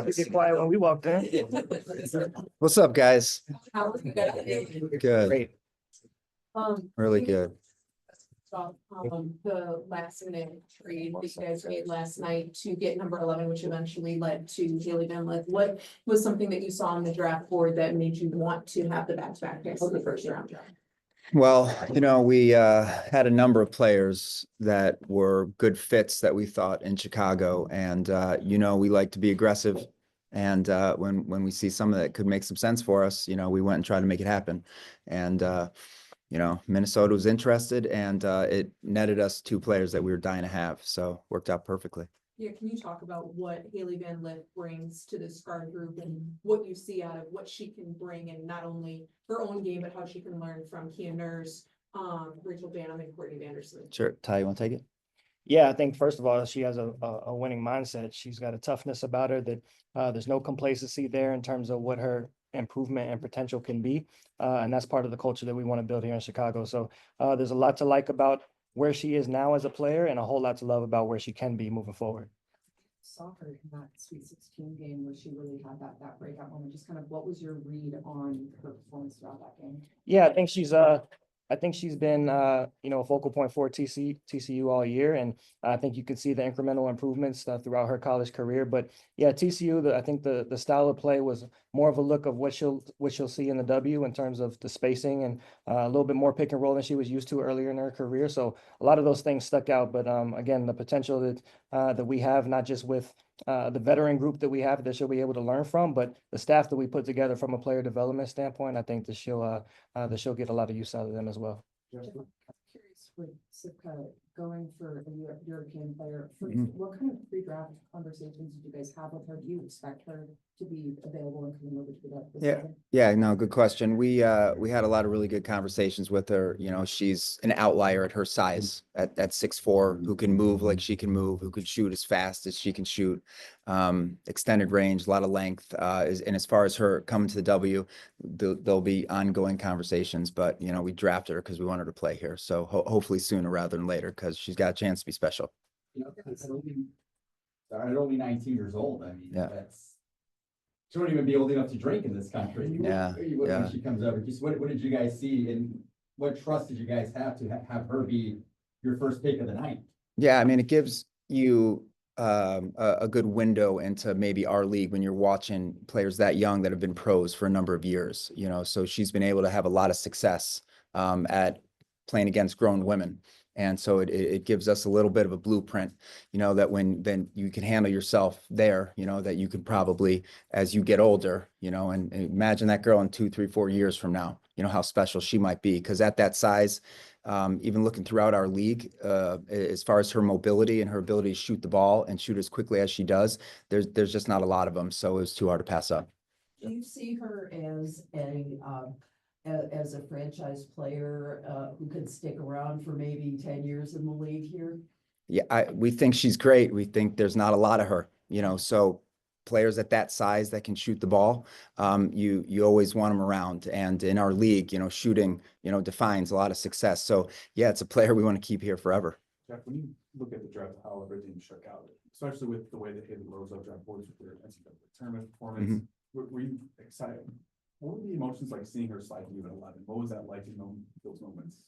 We get quiet when we walked in. What's up, guys? How was you guys? Good, Great. really good. The last minute trade that you guys made last night to get number 11, which eventually led to Haley Van Lith. What was something that you saw on the draft board that made you want to have the back-to-back picks in the first round? Well, we had a number of players that were good fits that we thought in Chicago, and we like to be aggressive. And when we see some that could make some sense for us, we went and tried to make it happen. And Minnesota was interested, and it netted us 2 players that we were dying to have. So worked out perfectly. Yeah, can you talk about what Haley Van Lith brings to this guard group and what you see out of what she can bring, and not only her own game, but how she can learn from Kia Nurse, Rachel Banham, and Courtney Vanderson? Sure. Ty, you want to take it? Yeah, I think first of all, she has a winning mindset. She's got a toughness about her that there's no complacency there in terms of what her improvement and potential can be. And that's part of the culture that we want to build here in Chicago. So there's a lot to like about where she is now as a player, and a whole lot to love about where she can be moving forward. Saw her in that Sweet 16 game where she really had that breakout moment. Just kind of what was your read on her performance throughout that game? Yeah, I think she's been a focal point for TCU all year, and I think you could see the incremental improvements throughout her college career. But yeah, TCU, I think the style of play was more of a look of what she'll see in the W in terms of the spacing, and a little bit more pick and roll than she was used to earlier in her career. So a lot of those things stuck out. But again, the potential that we have, not just with the veteran group that we have that she'll be able to learn from, but the staff that we put together from a player development standpoint, I think that she'll get a lot of use out of them as well. I'm curious with Sivka going for a European player. Mhm. What kind of pre-draft conversations did you guys have with her? Do you expect her to be available and coming over to the season? Yeah, no, good question. We had a lot of really good conversations with her. She's an outlier at her size, at 6'4", who can move like she can move, who can shoot as fast as she can shoot. Extended range, a lot of length. And as far as her coming to the W, there'll be ongoing conversations. But we drafted her because we wanted her to play here. So hopefully sooner rather than later, because she's got a chance to be special. At only 19 years old. I mean, Yeah. She won't even be old enough to drink in this country. Yeah, When she comes over, just what did you guys see, and what trust did you guys have to have her be your first pick of the night? Yeah, I mean, it gives you a good window into maybe our league when you're watching players that young that have been pros for a number of years. So she's been able to have a lot of success at playing against grown women. And so it gives us a little bit of a blueprint, that then you can handle yourself there, that you could probably, as you get older, and imagine that girl in 2, 3, 4 years from now, how special she might be. Because at that size, even looking throughout our league, as far as her mobility and her ability to shoot the ball and shoot as quickly as she does, there's just not a lot of them. So it was too hard to pass up. Do you see her as a franchise player who could stick around for maybe 10 years in the league here? Yeah, we think she's great. We think there's not a lot of her, so players at that size that can shoot the ball, you always want them around. And in our league, shooting, defines a lot of success. So yeah, it's a player we want to keep here forever. Jeff, when you look at the draft, how everything shook out, especially with the way that Haley rose up draft boards with their NCAA tournament performance, were you excited? What were the emotions like seeing her slide to you at 11? What was that like in those moments?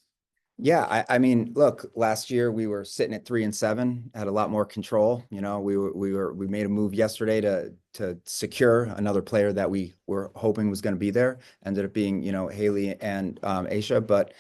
Yeah, I mean, look, last year we were sitting at 3-7, had a lot more control. We made a move yesterday to secure another player that we were hoping was going to be there. Ended up being, Haley and Aisha. But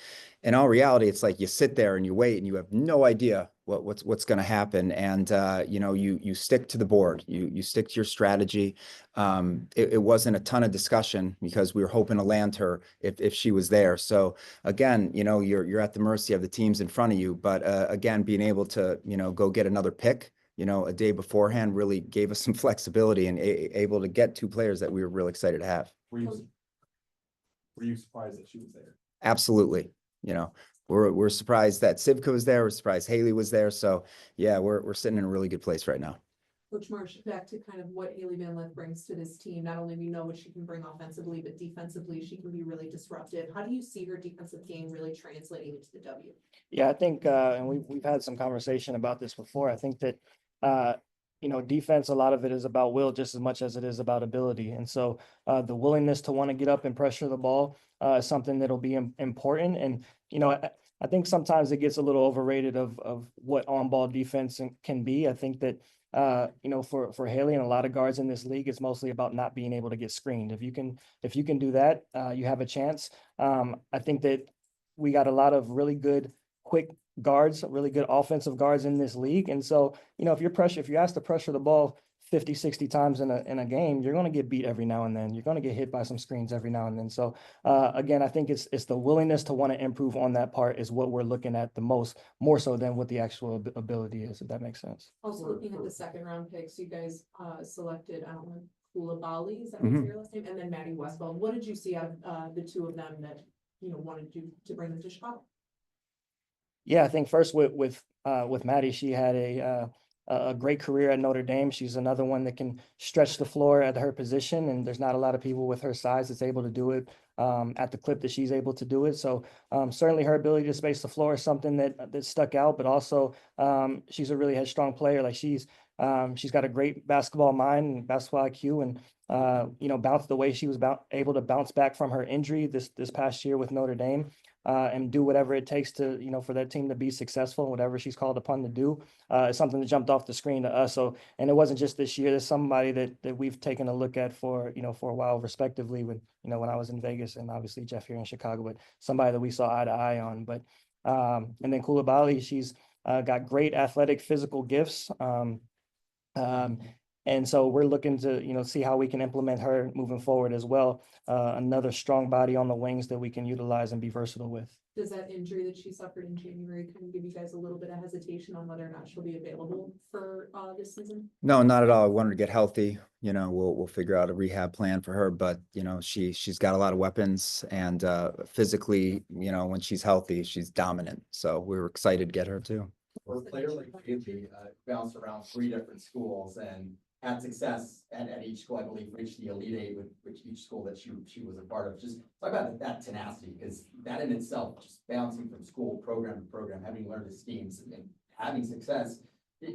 in all reality, it's like you sit there and you wait and you have no idea what's going to happen. And you stick to the board, you stick to your strategy. It wasn't a ton of discussion because we were hoping to land her if she was there. So again, you're at the mercy of the teams in front of you. But again, being able to go get another pick a day beforehand really gave us some flexibility and able to get 2 players that we were really excited to have. Were you surprised that she was there? Absolutely. We're surprised that Sivka was there. We're surprised Haley was there. So yeah, we're sitting in a really good place right now. Coach Marsh, back to kind of what Haley Van Lith brings to this team. Not only we know what she can bring offensively, but defensively, she can be really disruptive. How do you see her defensive game really translating into the W? Yeah, I think, and we've had some conversation about this before. I think that defense, a lot of it is about will just as much as it is about ability. And so the willingness to want to get up and pressure the ball is something that'll be important. And, I think sometimes it gets a little overrated of what on-ball defense can be. I think that, for Haley and a lot of guards in this league, it's mostly about not being able to get screened. If you can do that, you have a chance. I think that we got a lot of really good, quick guards, really good offensive guards in this league. And so, if you're asked to pressure the ball 50, 60 times in a game, you're going to get beat every now and then. You're going to get hit by some screens every now and then. So again, I think it's the willingness to want to improve on that part is what we're looking at the most, more so than what the actual ability is, if that makes sense. Also looking at the second round picks, you guys selected, I don't know, Koulibaly, is that what's your last name? And then Maddie Westball. What did you see out of the two of them that, wanted you to bring them to Chicago? Yeah, I think first with Maddie, she had a great career at Notre Dame. She's another one that can stretch the floor at her position, and there's not a lot of people with her size that's able to do it at the clip that she's able to do it. So certainly her ability to space the floor is something that stuck out, but also she's a really headstrong player. Like she's got a great basketball mind and basketball IQ, and the way she was able to bounce back from her injury this past year with Notre Dame. And do whatever it takes to, for that team to be successful, whatever she's called upon to do, is something that jumped off the screen to us. So, and it wasn't just this year. There's somebody that we've taken a look at for a while, respectively, when I was in Vegas, and obviously Jeff here in Chicago, but somebody that we saw eye to eye on. But and then Koulibaly, she's got great athletic, physical gifts. And so we're looking to, see how we can implement her moving forward as well. Another strong body on the wings that we can utilize and be versatile with. Does that injury that she suffered in January kind of give you guys a little bit of hesitation on whether or not she'll be available for this season? No, not at all. I want her to get healthy. We'll figure out a rehab plan for her, but she's got a lot of weapons, and physically, when she's healthy, she's dominant. So we were excited to get her too. For a player like Haley, bounced around 3 different schools and had success at each school, I believe, reached the Elite Eight with each school that she was a part of. Just talk about that tenacity, because that in itself, just bouncing from school program to program, having learned the schemes and having success,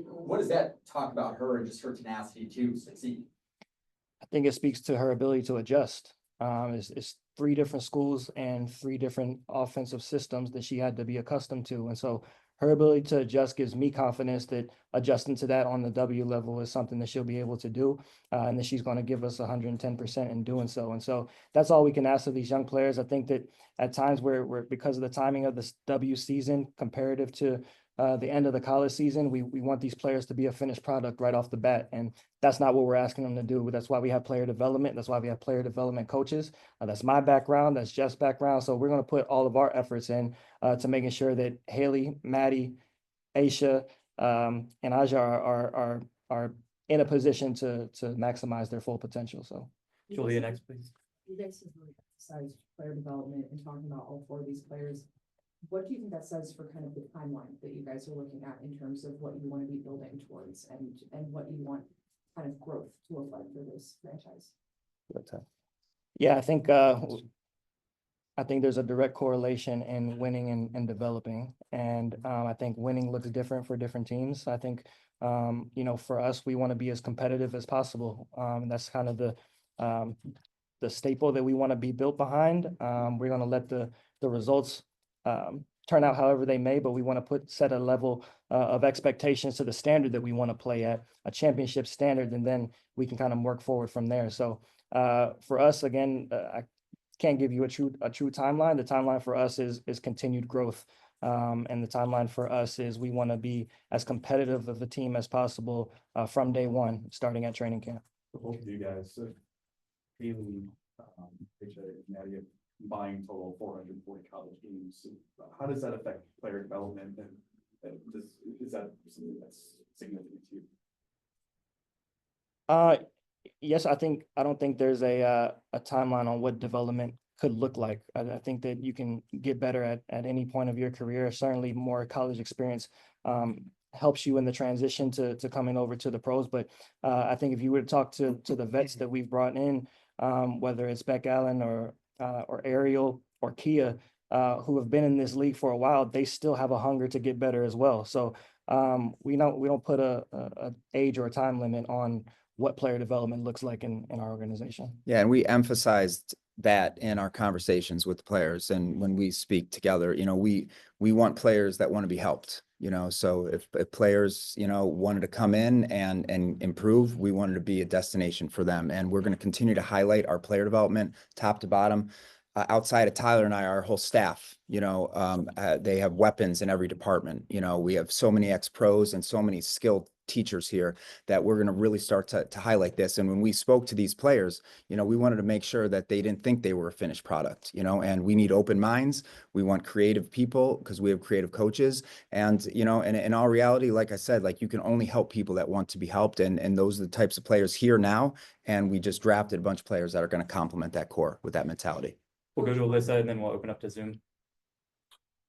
what does that talk about her and just her tenacity to succeed? I think it speaks to her ability to adjust. It's 3 different schools and 3 different offensive systems that she had to be accustomed to. And so her ability to adjust gives me confidence that adjusting to that on the W level is something that she'll be able to do, and that she's going to give us 110% in doing so. And so that's all we can ask of these young players. I think that at times we're because of the timing of this W season comparative to the end of the college season, we want these players to be a finished product right off the bat. And that's not what we're asking them to do. That's why we have player development. That's why we have player development coaches. That's my background. That's Jeff's background. So we're going to put all of our efforts in to making sure that Haley, Maddie, Aisha, and Aja are in a position to maximize their full potential. So Julia, next, please. You guys have really emphasized player development and talking about all 4 of these players. What do you think that says for kind of the timeline that you guys are looking at in terms of what you want to be building towards and what you want kind of growth to look like for this franchise? Yeah, I think there's a direct correlation in winning and developing. And I think winning looks different for different teams. I think, for us, we want to be as competitive as possible. That's kind of the staple that we want to be built behind. We're going to let the results turn out however they may, but we want to set a level of expectations to the standard that we want to play at, a championship standard, and then we can kind of work forward from there. So for us, again, I can't give you a true timeline. The timeline for us is continued growth. And the timeline for us is we want to be as competitive of a team as possible from day one, starting at training camp. For both of you guys, Haley, Aisha, and Nadia, combined total 440 college games. How does that affect player development, and is that something that's significant to you? Yes, I don't think there's a timeline on what development could look like. I think that you can get better at any point of your career. Certainly more college experience helps you in the transition to coming over to the pros. But I think if you were to talk to the vets that we've brought in, whether it's Beck Allen or Ariel or Kia, who have been in this league for a while, they still have a hunger to get better as well. So we don't put a age or a time limit on what player development looks like in our organization. Yeah, and we emphasized that in our conversations with players, and when we speak together, we want players that want to be helped. So if players wanted to come in and improve, we wanted to be a destination for them, and we're going to continue to highlight our player development top to bottom. Outside of Tyler and I, our whole staff, they have weapons in every department. We have so many ex-pros and so many skilled teachers here that we're going to really start to highlight this. And when we spoke to these players, we wanted to make sure that they didn't think they were a finished product, and we need open minds. We want creative people because we have creative coaches. And, and in all reality, like I said, like you can only help people that want to be helped. And those are the types of players here now. And we just drafted a bunch of players that are going to complement that core with that mentality. We'll go to Alyssa and then we'll open up to Zoom.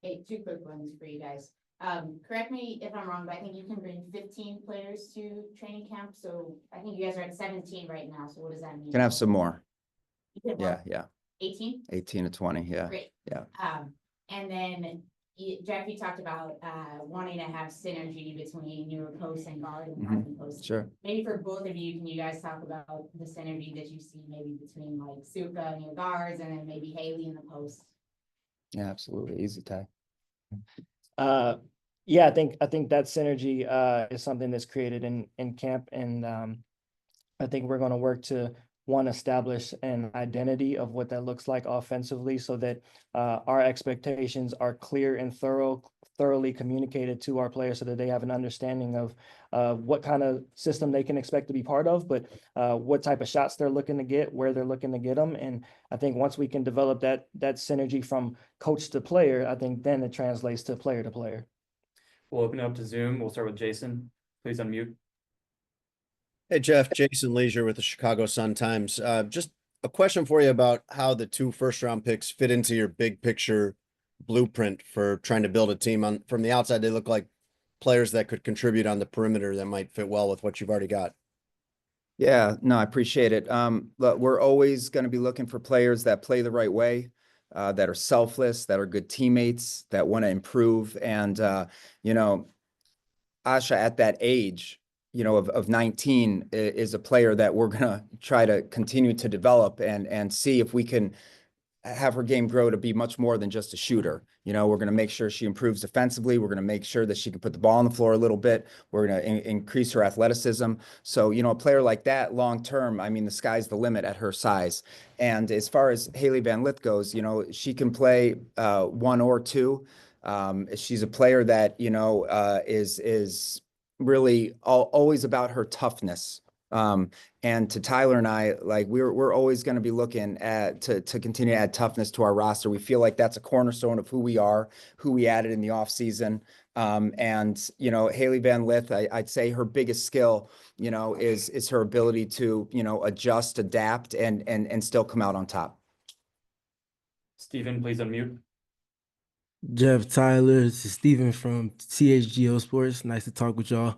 Hey, two quick ones for you guys. Correct me if I'm wrong, but I think you can bring 15 players to training camp. So I think you guys are at 17 right now. So what does that mean? Can have some more. You can Yeah, what, yeah. 18? 18 to 20. Yeah. Great. Yeah. And then Jeff, you talked about wanting to have synergy between your post and guard and guard and post. Sure. Maybe for both of you, can you guys talk about the synergy that you see maybe between like Suka and your guards and then maybe Haley in the post? Yeah, absolutely. Easy, Ty. Yeah, I think that synergy is something that's created in camp, and I think we're going to work to establish an identity of what that looks like offensively, so that our expectations are clear and thoroughly communicated to our players, so that they have an understanding of what kind of system they can expect to be part of, but what type of shots they're looking to get, where they're looking to get them. And I think once we can develop that synergy from coach to player, I think then it translates to player to player. We'll open it up to Zoom. We'll start with Jason. Please unmute. Hey, Jeff, Jason Leisure with the Chicago Sun-Times. Just a question for you about how the 2 first-round picks fit into your big picture blueprint for trying to build a team. From the outside, they look like players that could contribute on the perimeter that might fit well with what you've already got. Yeah, no, I appreciate it. But we're always going to be looking for players that play the right way, that are selfless, that are good teammates, that want to improve. And, Asha at that age, of 19 is a player that we're going to try to continue to develop and see if we can have her game grow to be much more than just a shooter. We're going to make sure she improves defensively. We're going to make sure that she can put the ball on the floor a little bit. We're going to increase her athleticism. So, a player like that long term, I mean, the sky's the limit at her size. And as far as Haley Van Lith goes, she can play 1 or 2. She's a player that, is really always about her toughness. And to Tyler and I, like we're always going to be looking at to continue to add toughness to our roster. We feel like that's a cornerstone of who we are, who we added in the offseason. And Haley Van Lith, I'd say her biggest skill, is her ability to adjust, adapt, and still come out on top. Stephen, please unmute. Jeff, Tyler, this is Steven from THGO Sports. Nice to talk with y'all.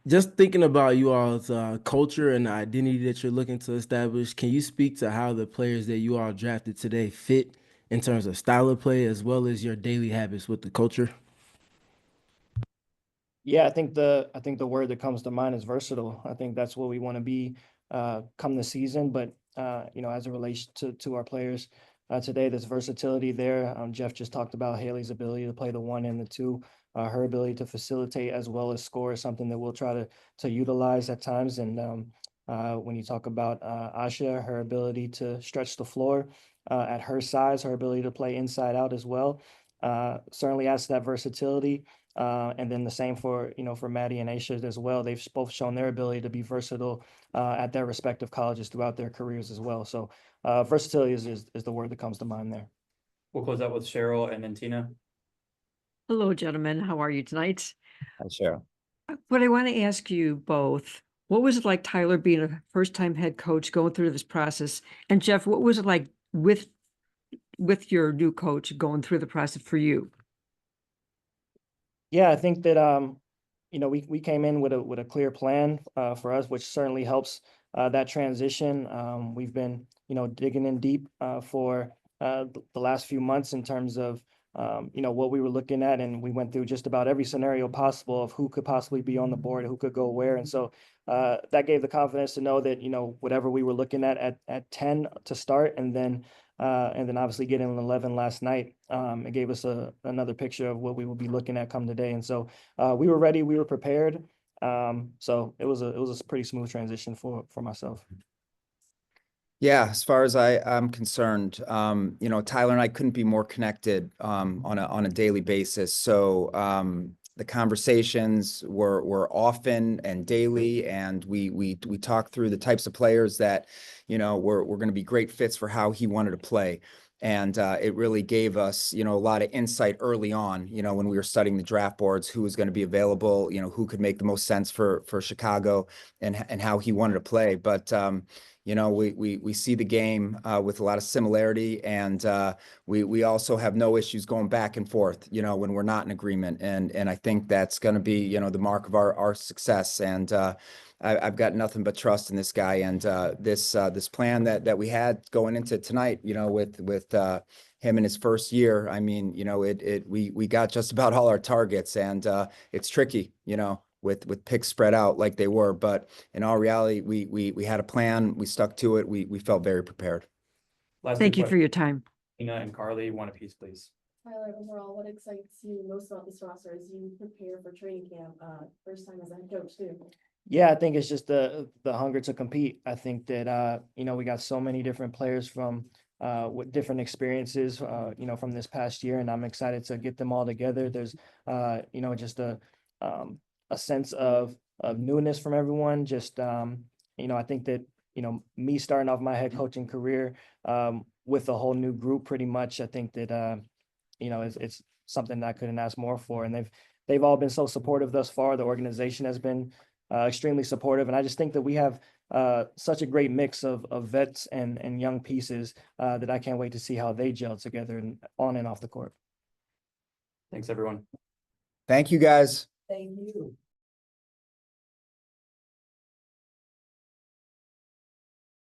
Just thinking about you all's culture and the identity that you're looking to establish, can you speak to how the players that you all drafted today fit in terms of style of play as well as your daily habits with the culture? Yeah, I think the word that comes to mind is versatile. I think that's what we want to be come the season. But as it relates to our players today, there's versatility there. Jeff just talked about Haley's ability to play the 1 and the 2. Her ability to facilitate as well as score is something that we'll try to utilize at times. And when you talk about Asha, her ability to stretch the floor at her size, her ability to play inside out as well, certainly adds to that versatility. And then the same for Maddie and Aisha as well. They've both shown their ability to be versatile at their respective colleges throughout their careers as well. So versatility is the word that comes to mind there. We'll close out with Cheryl and then Tina. Hello, gentlemen. How are you tonight? Hi, Cheryl. What I want to ask you both, what was it like, Tyler, being a first-time head coach, going through this process? And Jeff, what was it like with your new coach going through the process for you? Yeah, I think that we came in with a clear plan for us, which certainly helps that transition. We've been digging in deep for the last few months in terms of you know, what we were looking at, and we went through just about every scenario possible of who could possibly be on the board, who could go where. And so that gave the confidence to know that, you know, whatever we were looking at 10 to start, and then obviously getting an 11 last night, it gave us another picture of what we will be looking at come today. And so we were ready, we were prepared. So it was a pretty smooth transition for myself. Yeah, as far as I'm concerned, you know, Tyler and I couldn't be more connected on a daily basis. So the conversations were often and daily, and we talked through the types of players that, you know, were going to be great fits for how he wanted to play. And it really gave us, you know, a lot of insight early on, you know, when we were studying the draft boards, who was going to be available, you know, who could make the most sense for Chicago, and how he wanted to play. But you know, we see the game with a lot of similarity, and we also have no issues going back and forth, you know, when we're not in agreement. And I think that's going to be, you know, the mark of our success. And I've got nothing but trust in this guy, and this plan that we had going into tonight, you know, with him in his first year. I mean, you know, we got just about all our targets, and it's tricky, you know, with picks spread out like they were. But in all reality, we had a plan, we stuck to it, we felt very prepared. Last Thank two you for your time. Tina and Carly, one apiece, please. Tyler, overall, what excites you most about this roster as you prepare for training camp, first time as a head coach too? Yeah, I think it's just the hunger to compete. I think that you know, we got so many different players from with different experiences, you know, from this past year, and I'm excited to get them all together. There's you know, just a sense of newness from everyone. Just you know, I think that, you know, me starting off my head coaching career with a whole new group, pretty much, I think that you know, it's something that I couldn't ask more for. And they've all been so supportive thus far. The organization has been extremely supportive, and I just think that we have such a great mix of vets and young pieces that I can't wait to see how they gel together and on and off the court. Thanks, everyone. Thank you, guys. Thank you.